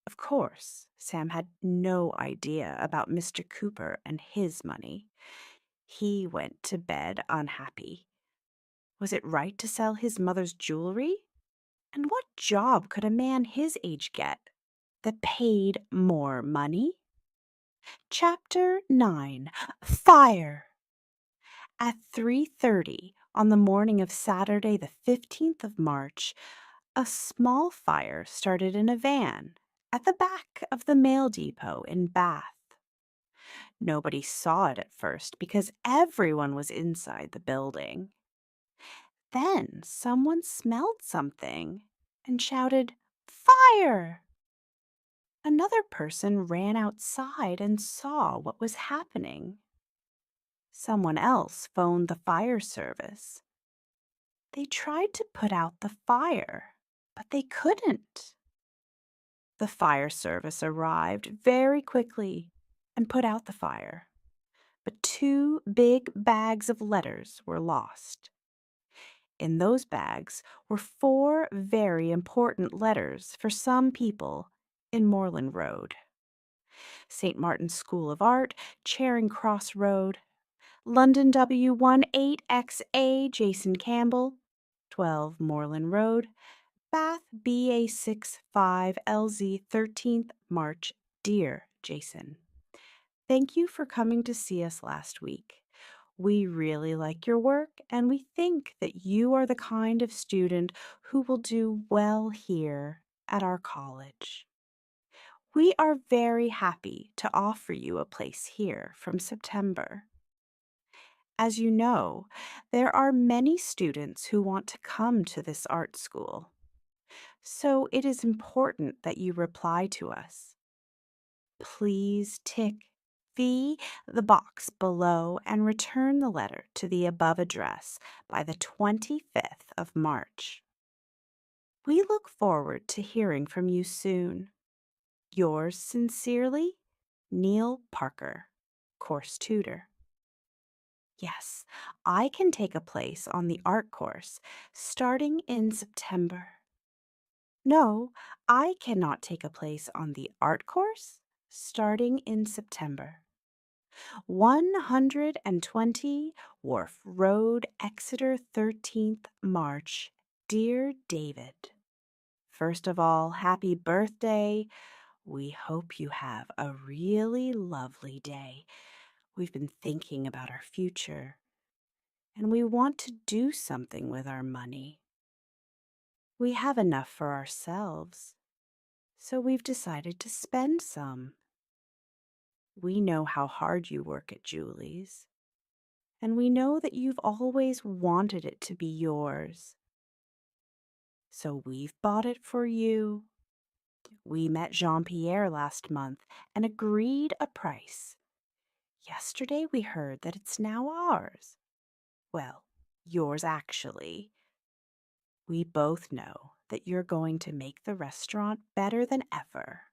Of course, Sam had no idea about Mr. Cooper and his money. He went to bed unhappy. Was it right to sell his mother's jewelry? And what job could a man his age get that paid more money? Chapter 9. Fire. At 3:30 on the morning of Saturday the 15th of March, a small fire started in a van at the back of the mail depot in Bath. Nobody saw it at first because everyone was inside the building. Then someone smelled something and shouted, "Fire!" Another person ran outside and saw what was happening. Someone else phoned the fire service. They tried to put out the fire, but they couldn't. The fire service arrived very quickly and put out the fire, but 2 big bags of letters were lost. In those bags were 4 very important letters for some people in Moreland Road. St. Martin's School of Art, Charing Cross Road, London W18XA Jason Campbell, 12 Moreland Road, Bath BA65LZ 13th March. Dear Jason, thank you for coming to see us last week. We really like your work, and we think that you are the kind of student who will do well here at our college. We are very happy to offer you a place here from September. As you know, there are many students who want to come to this art school. So it is important that you reply to us. Please tick the box below and return the letter to the above address by the 25th of March. We look forward to hearing from you soon. Yours sincerely, Neil Parker, course tutor. Yes, I can take a place on the art course starting in September. No, I cannot take a place on the art course starting in September. 120 Wharf Road, Exeter, 13th March. Dear David, first of all, happy birthday. We hope you have a really lovely day. We've been thinking about our future, and we want to do something with our money. We have enough for ourselves, so we've decided to spend some. We know how hard you work at Julie's, and we know that you've always wanted it to be yours. So we've bought it for you. We met Jean-Pierre last month and agreed a price. Yesterday we heard that it's now ours. Well, yours actually. We both know that you're going to make the restaurant better than ever.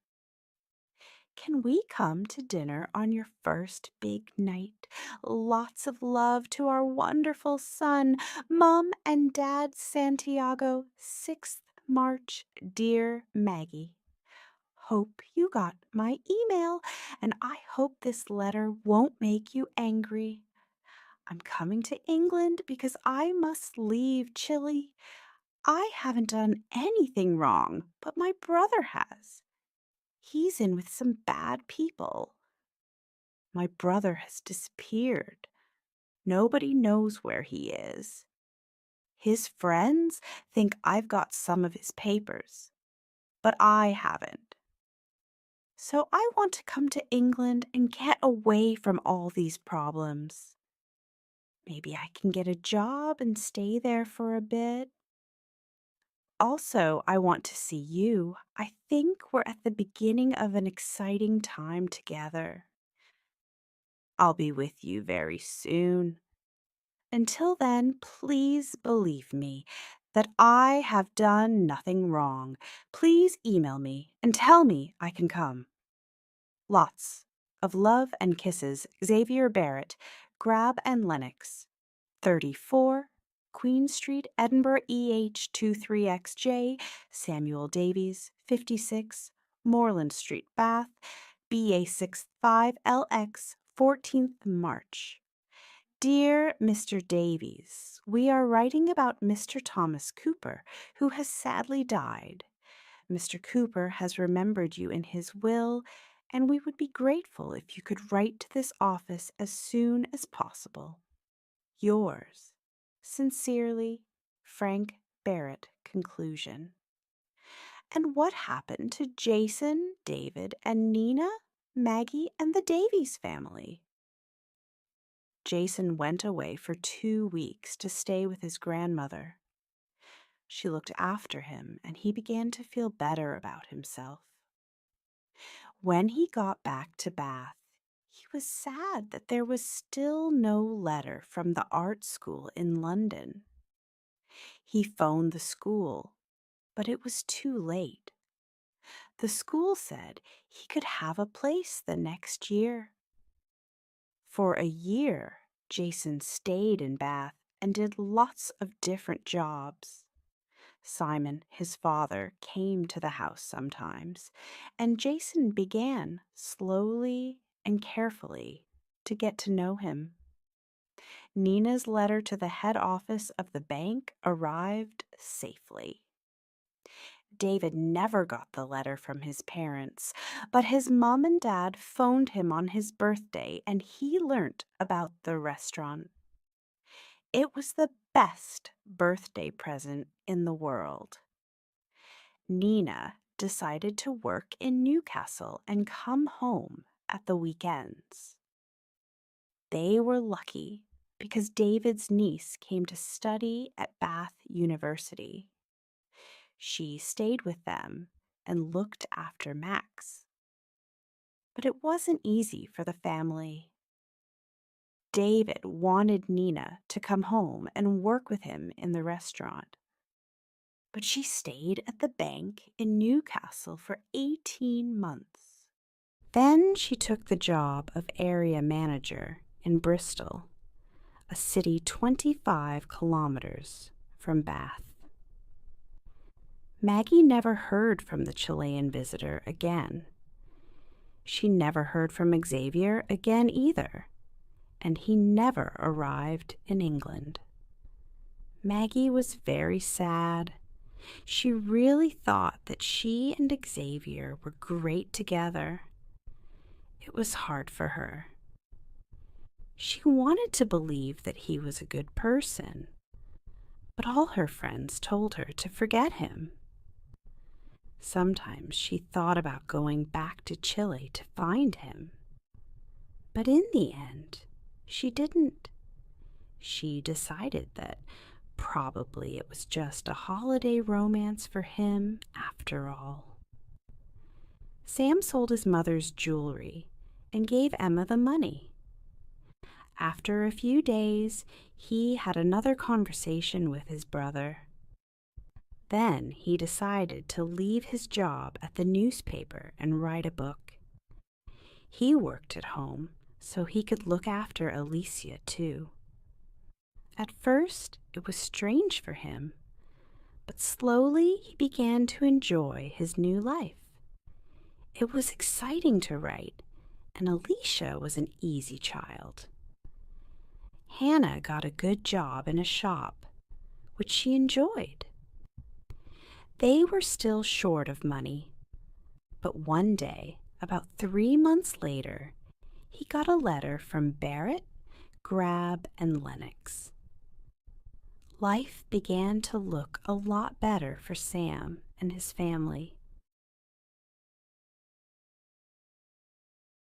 Can we come to dinner on your first big night? Lots of love to our wonderful son, Mom and Dad Santiago, 6th March, dear Maggie. Hope you got my email, and I hope this letter won't make you angry. I'm coming to England because I must leave Chile. I haven't done anything wrong, but my brother has. He's in with some bad people. My brother has disappeared. Nobody knows where he is. His friends think I've got some of his papers, but I haven't. So I want to come to England and get away from all these problems. Maybe I can get a job and stay there for a bit. Also, I want to see you. I think we're at the beginning of an exciting time together. I'll be with you very soon. Until then, please believe me that I have done nothing wrong. Please email me and tell me I can come. Lots of love and kisses, Xavier Barrett, Grab and Lennox, 34 Queen Street, Edinburgh EH23XJ, Samuel Davies, 56, Moreland Street, Bath, BA65LX, 14th March. Dear Mr. Davies, we are writing about Mr. Thomas Cooper, who has sadly died. Mr. Cooper has remembered you in his will, and we would be grateful if you could write to this office as soon as possible. Yours, sincerely, Frank Barrett. Conclusion. And what happened to Jason, David, and Nina, Maggie, and the Davies family? Jason went away for 2 weeks to stay with his grandmother. She looked after him, and he began to feel better about himself. When he got back to Bath, he was sad that there was still no letter from the art school in London. He phoned the school, but it was too late. The school said he could have a place the next year. For a year, Jason stayed in Bath and did lots of different jobs. Simon, his father, came to the house sometimes, and Jason began, slowly and carefully, to get to know him. Nina's letter to the head office of the bank arrived safely. David never got the letter from his parents, but his mom and dad phoned him on his birthday, and he learnt about the restaurant. It was the best birthday present in the world. Nina decided to work in Newcastle and come home at the weekends. They were lucky because David's niece came to study at Bath University. She stayed with them and looked after Max. But it wasn't easy for the family. David wanted Nina to come home and work with him in the restaurant. But she stayed at the bank in Newcastle for 18 months. Then she took the job of area manager in Bristol, a city 25 kilometers from Bath. Maggie never heard from the Chilean visitor again. She never heard from Xavier again either, and he never arrived in England. Maggie was very sad. She really thought that she and Xavier were great together. It was hard for her. She wanted to believe that he was a good person, but all her friends told her to forget him. Sometimes she thought about going back to Chile to find him. But in the end, she didn't. She decided that probably it was just a holiday romance for him after all. Sam sold his mother's jewelry and gave Emma the money. After a few days, he had another conversation with his brother. Then he decided to leave his job at the newspaper and write a book. He worked at home so he could look after Alicia too. At first, it was strange for him, but slowly he began to enjoy his new life. It was exciting to write, and Alicia was an easy child. Hannah got a good job in a shop, which she enjoyed. They were still short of money, but one day, about 3 months later, he got a letter from Barrett, Grab, and Lennox. Life began to look a lot better for Sam and his family.